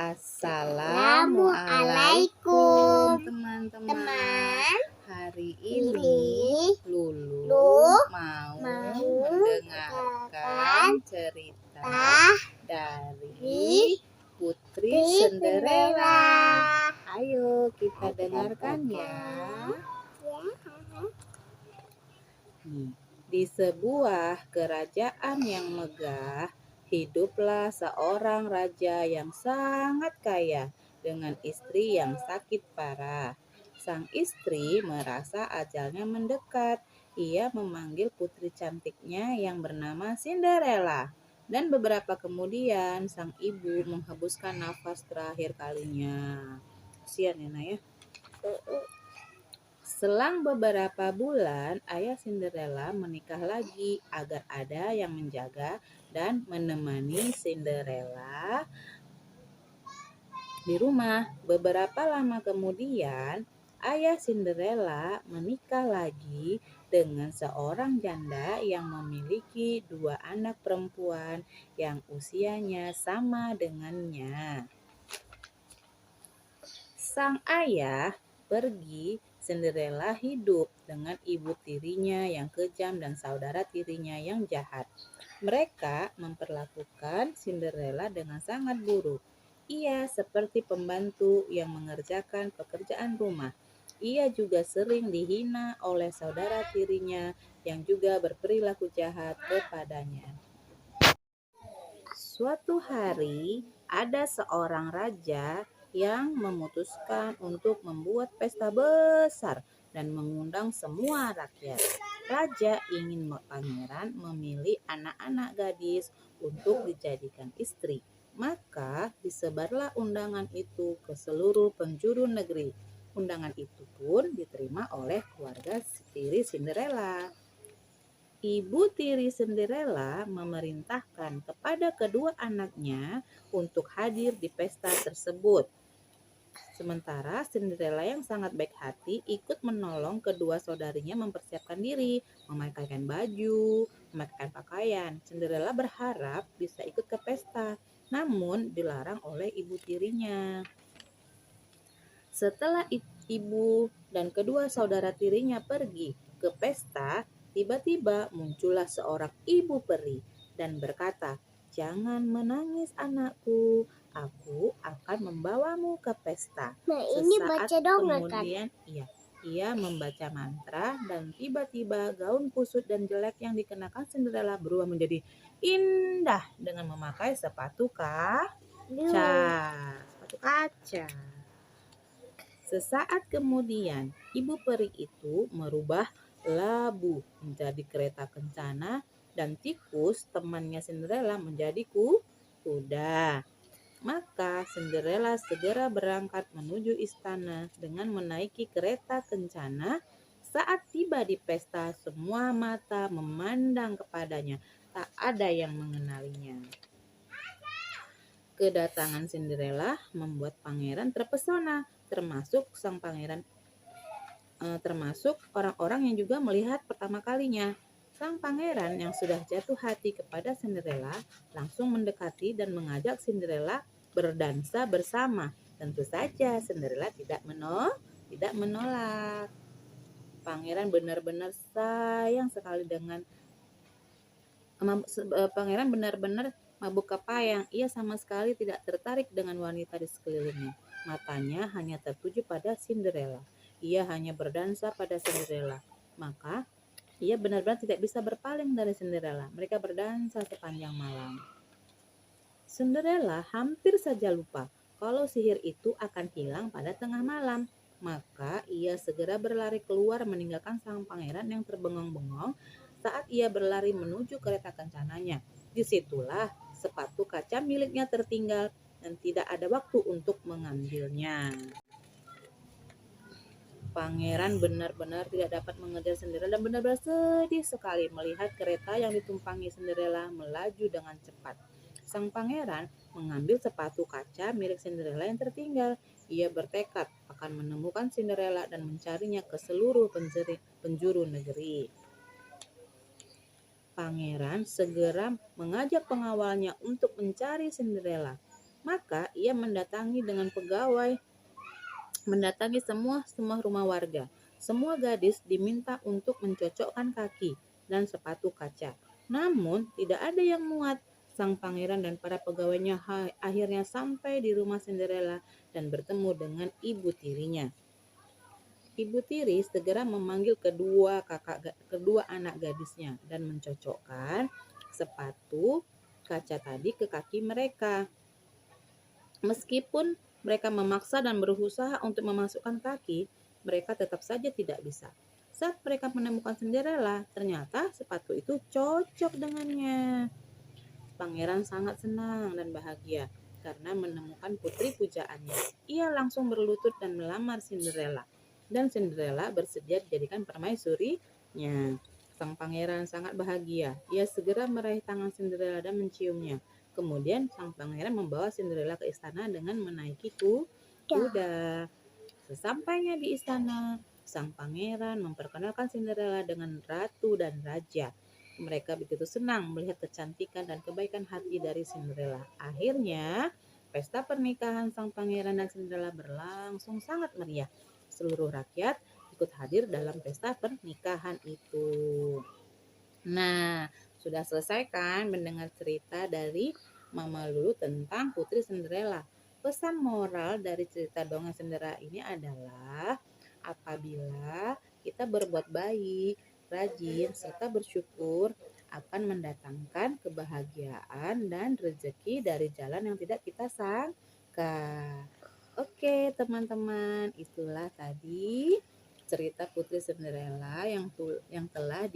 Assalamualaikum teman-teman. Hari ini Lulu mau mendengarkan cerita dari Putri Cinderella. Ayo kita dengarkan ya. Di sebuah kerajaan yang megah, hiduplah seorang raja yang sangat kaya dengan istri yang sakit parah. Sang istri merasa ajalnya mendekat. Ia memanggil putri cantiknya yang bernama Cinderella. Dan beberapa kemudian sang ibu menghembuskan nafas terakhir kalinya. Kasihan ya, Naya. Selang beberapa bulan, ayah Cinderella menikah lagi agar ada yang menjaga dan menemani Cinderella di rumah. Beberapa lama kemudian, ayah Cinderella menikah lagi dengan seorang janda yang memiliki 2 anak perempuan yang usianya sama dengannya. Sang ayah pergi, Cinderella hidup dengan ibu tirinya yang kejam dan saudara tirinya yang jahat. Mereka memperlakukan Cinderella dengan sangat buruk. Ia seperti pembantu yang mengerjakan pekerjaan rumah. Ia juga sering dihina oleh saudara tirinya yang juga berperilaku jahat kepadanya. Suatu hari, ada seorang raja yang memutuskan untuk membuat pesta besar dan mengundang semua rakyat. Raja ingin pangeran memilih anak-anak gadis untuk dijadikan istri. Maka disebarlah undangan itu ke seluruh penjuru negeri. Undangan itu pun diterima oleh keluarga tiri Cinderella. Ibu tiri Cinderella memerintahkan kepada kedua anaknya untuk hadir di pesta tersebut. Sementara Cinderella yang sangat baik hati ikut menolong kedua saudarinya mempersiapkan diri, memakaikan baju, memakaikan pakaian. Cinderella berharap bisa ikut ke pesta, namun dilarang oleh ibu tirinya. Setelah ibu dan kedua saudara tirinya pergi ke pesta, tiba-tiba muncullah seorang ibu peri dan berkata, "Jangan menangis anakku, aku akan membawamu ke pesta." Ini baca dongeng kan? Kemudian ia membaca mantra dan tiba-tiba gaun kusut dan jelek yang dikenakan Cinderella berubah menjadi indah dengan memakai sepatu kaca. Sesaat kemudian, ibu peri itu merubah labu menjadi kereta kencana dan tikus temannya Cinderella menjadi kuda. Maka Cinderella segera berangkat menuju istana dengan menaiki kereta kencana. Saat tiba di pesta, semua mata memandang kepadanya. Tak ada yang mengenalinya. Kedatangan Cinderella membuat pangeran terpesona, termasuk orang-orang yang juga melihat pertama kalinya. Sang pangeran yang sudah jatuh hati kepada Cinderella langsung mendekati dan mengajak Cinderella berdansa bersama. Tentu saja Cinderella tidak menolak. Pangeran benar-benar sayang sekali dengan pangeran benar-benar mabuk kepayang. Ia sama sekali tidak tertarik dengan wanita di sekelilingnya. Matanya hanya tertuju pada Cinderella. Ia hanya berdansa pada Cinderella. Maka ia benar-benar tidak bisa berpaling dari Cinderella. Mereka berdansa sepanjang malam. Cinderella hampir saja lupa kalau sihir itu akan hilang pada tengah malam. Maka ia segera berlari keluar meninggalkan sang pangeran yang terbengong-bengong saat ia berlari menuju kereta kencananya. Disitulah sepatu kaca miliknya tertinggal dan tidak ada waktu untuk mengambilnya. Pangeran benar-benar tidak dapat mengejar Cinderella dan benar-benar sedih sekali melihat kereta yang ditumpangi Cinderella melaju dengan cepat. Sang pangeran mengambil sepatu kaca milik Cinderella yang tertinggal. Ia bertekad akan menemukan Cinderella dan mencarinya ke seluruh penjuru negeri. Pangeran segera mengajak pengawalnya untuk mencari Cinderella. Maka ia mendatangi semua rumah warga. Semua gadis diminta untuk mencocokkan kaki dan sepatu kaca. Namun tidak ada yang muat. Sang pangeran dan para pegawainya akhirnya sampai di rumah Cinderella dan bertemu dengan ibu tirinya. Ibu tiri segera memanggil kedua anak gadisnya dan mencocokkan sepatu kaca tadi ke kaki mereka. Meskipun mereka memaksa dan berusaha untuk memasukkan kaki, mereka tetap saja tidak bisa. Saat mereka menemukan Cinderella, ternyata sepatu itu cocok dengannya. Pangeran sangat senang dan bahagia karena menemukan putri pujaannya. Ia langsung berlutut dan melamar Cinderella. Dan Cinderella bersedia dijadikan permaisurinya. Sang pangeran sangat bahagia. Ia segera meraih tangan Cinderella dan menciumnya. Kemudian sang pangeran membawa Cinderella ke istana dengan menaiki kuda. Sesampainya di istana, sang pangeran memperkenalkan Cinderella dengan ratu dan raja. Mereka begitu senang melihat kecantikan dan kebaikan hati dari Cinderella. Akhirnya, pesta pernikahan sang pangeran dan Cinderella berlangsung sangat meriah. Seluruh rakyat ikut hadir dalam pesta pernikahan itu. Nah, sudah selesai kan mendengar cerita dari Mama Lulu tentang Putri Cinderella. Pesan moral dari cerita dongeng Cinderella ini adalah apabila kita berbuat baik, rajin, serta bersyukur akan mendatangkan kebahagiaan dan rezeki dari jalan yang tidak kita sangka. Oke, teman-teman, itulah tadi cerita Putri Cinderella yang telah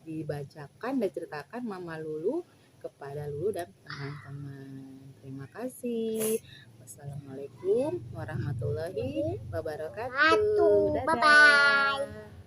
dibacakan dan diceritakan Mama Lulu kepada Lulu dan teman-teman. Terima kasih. Wassalamualaikum warahmatullahi wabarakatuh. Bye bye. Dadah.